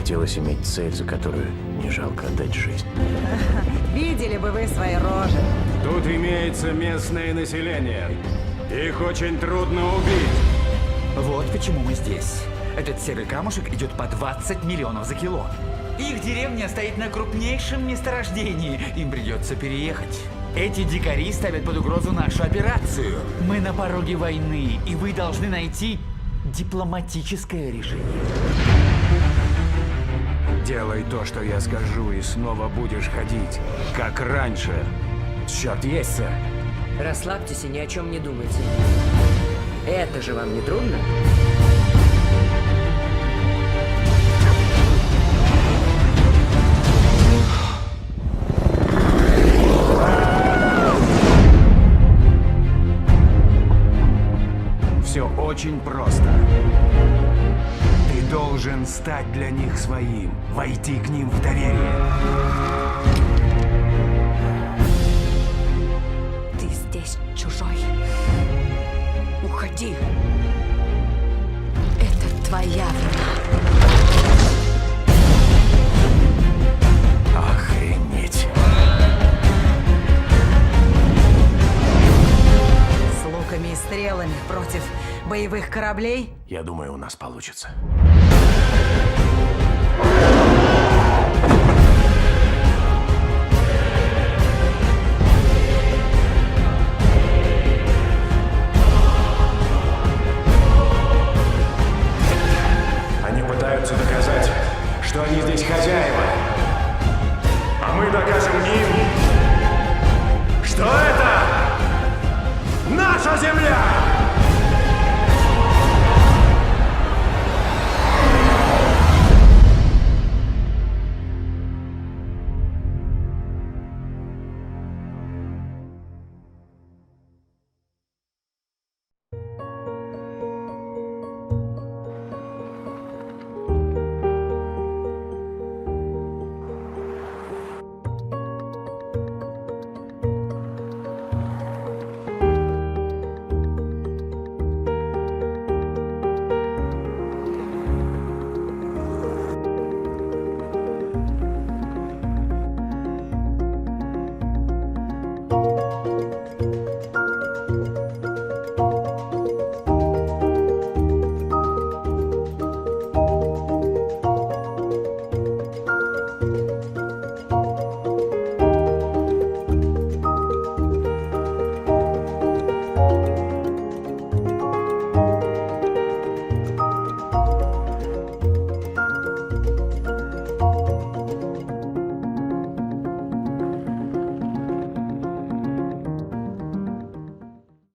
хотелось иметь цель, за которую не жалко отдать жизнь. Видели бы вы свои рожи. Тут имеется местное население. Их очень трудно убить. Вот почему мы здесь. Этот серый камушек идет по 20 миллионов за кило. Их деревня стоит на крупнейшем месторождении. Им придется переехать. Эти дикари ставят под угрозу нашу операцию. Мы на пороге войны, и вы должны найти дипломатическое решение. Делай то, что я скажу, и снова будешь ходить, как раньше. Черт, есть, сэр. Расслабьтесь и ни о чем не думайте. Это же вам не трудно? Все очень просто. Ты должен стать для них своим, войти к ним в доверие. Ты здесь чужой. Уходи. Это твоя вина. Охренеть. С луками и стрелами против боевых кораблей? Я думаю, у нас получится. Они пытаются доказать, что они здесь хозяева. А мы докажем им, что это наша земля!